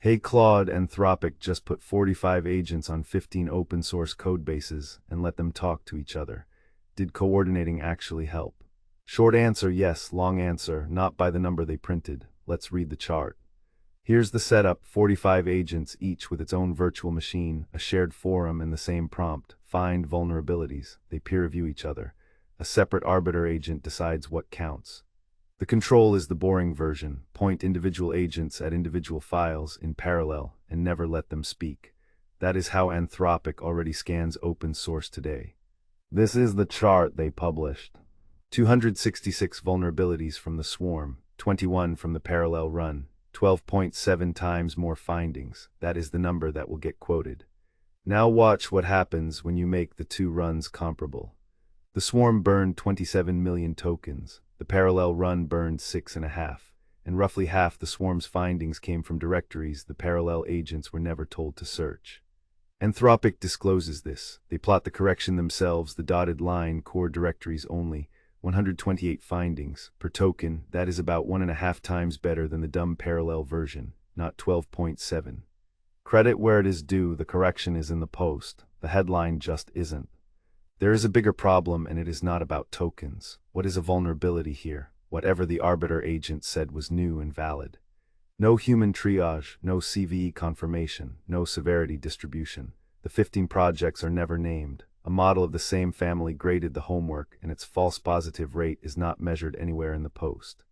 Hey Claude, Anthropic just put 45 agents on 15 open source codebases and let them talk to each other. Did coordinating actually help? Short answer, yes. Long answer, not by the number they printed. Let's read the chart. Here's the setup: 45 agents, each with its own virtual machine, a shared forum and the same prompt. Find vulnerabilities. They peer review each other. A separate arbiter agent decides what counts. The control is the boring version: point individual agents at individual files in parallel and never let them speak. That is how Anthropic already scans open source today. This is the chart they published. 266 vulnerabilities from the swarm, 21 from the parallel run, 12.7 times more findings. That is the number that will get quoted. Now watch what happens when you make the two runs comparable. The swarm burned 27 million tokens. The parallel run burned 6.5, and roughly half the swarm's findings came from directories the parallel agents were never told to search. Anthropic discloses this. They plot the correction themselves: the dotted line, core directories only, 128 findings per token. That is about 1.5 times better than the dumb parallel version, not 12.7. Credit where it is due, the correction is in the post. The headline just isn't. There is a bigger problem, and it is not about tokens. What is a vulnerability here? Whatever the arbiter agent said was new and valid. No human triage, no CVE confirmation, no severity distribution. The 15 projects are never named. A model of the same family graded the homework, and its false positive rate is not measured anywhere in the post.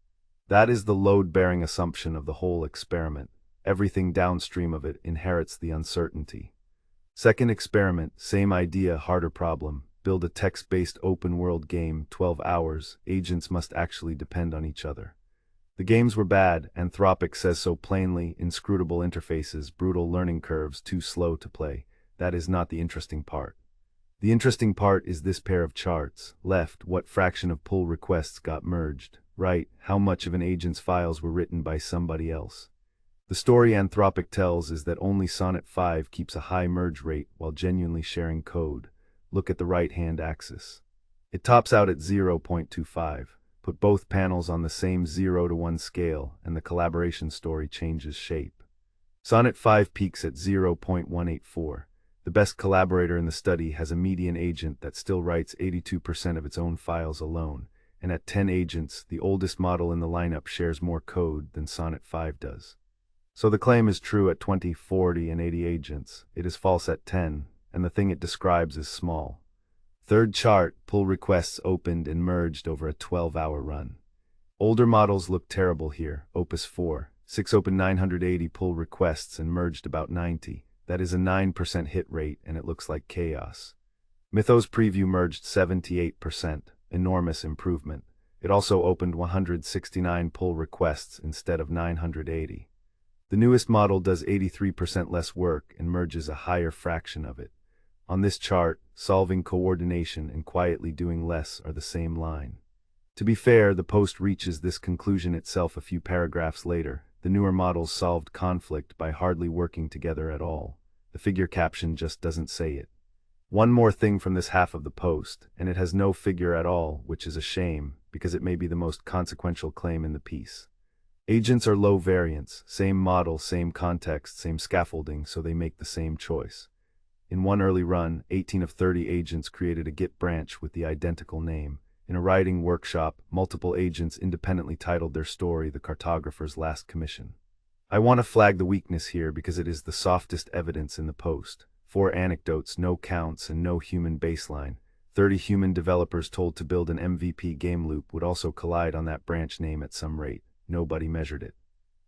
That is the load-bearing assumption of the whole experiment. Everything downstream of it inherits the uncertainty. Second experiment, same idea, harder problem. Build a text-based open-world game, 12 hours. Agents must actually depend on each other. The games were bad. Anthropic says so plainly: inscrutable interfaces, brutal learning curves, too slow to play. That is not the interesting part. The interesting part is this pair of charts. Left, what fraction of pull requests got merged. Right, how much of an agent's files were written by somebody else. The story Anthropic tells is that only Sonnet 5 keeps a high merge rate while genuinely sharing code. Look at the right-hand axis. It tops out at 0.25. Put both panels on the same 0:1 scale, and the collaboration story changes shape. Sonnet 5 peaks at 0.184. The best collaborator in the study has a median agent that still writes 82% of its own files alone, and at 10 agents, the oldest model in the lineup shares more code than Sonnet 5 does. So the claim is true at 20, 40, and 80 agents. It is false at 10, and the thing it describes is small. Third chart, pull requests opened and merged over a 12-hour run. Older models look terrible here. Opus 4, 6 opened 980 pull requests and merged about 90. That is a 9% hit rate, and it looks like chaos. Mythos preview merged 78%, enormous improvement. It also opened 169 pull requests instead of 980. The newest model does 83% less work and merges a higher fraction of it. On this chart, solving coordination and quietly doing less are the same line. To be fair, the post reaches this conclusion itself a few paragraphs later. The newer models solved conflict by hardly working together at all. The figure caption just doesn't say it. One more thing from this half of the post, and it has no figure at all, which is a shame, because it may be the most consequential claim in the piece. Agents are low variance, same model, same context, same scaffolding, so they make the same choice. In one early run, 18 of 30 agents created a Git branch with the identical name. In a writing workshop, multiple agents independently titled their story "The Cartographer's Last Commission." I want to flag the weakness here because it is the softest evidence in the post. 4 anecdotes, no counts, and no human baseline. 30 human developers told to build an MVP game loop would also collide on that branch name at some rate. Nobody measured it.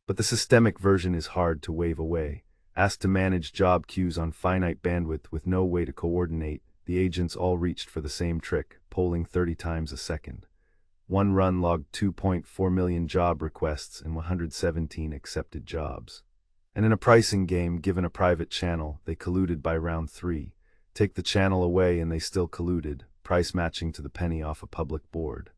But the systemic version is hard to wave away. Asked to manage job queues on finite bandwidth with no way to coordinate, the agents all reached for the same trick, polling 30 times a second. One run logged 2.4 million job requests and 117 accepted jobs. And in a pricing game, given a private channel, they colluded by round 3. Take the channel away and they still colluded, price matching to the penny off a public board.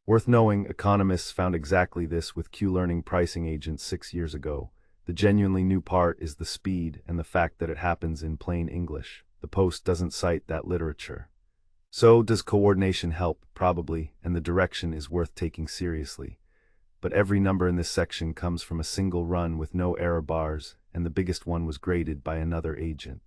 Worth knowing, economists found exactly this with Q-learning pricing agents 6 years ago. The genuinely new part is the speed and the fact that it happens in plain English. The post doesn't cite that literature. So, does coordination help? Probably, and the direction is worth taking seriously. but every number in this section comes from a single run with no error bars, and the biggest one was graded by another agent.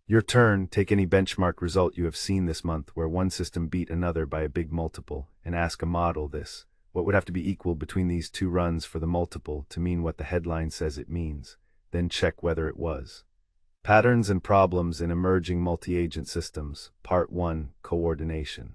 Your turn. Take any benchmark result you have seen this month where one system beat another by a big multiple, and ask a model this. What would have to be equal between these two runs for the multiple to mean what the headline says it means? Then check whether it was. Patterns and problems in emerging multi-agent systems. Part 1. Coordination.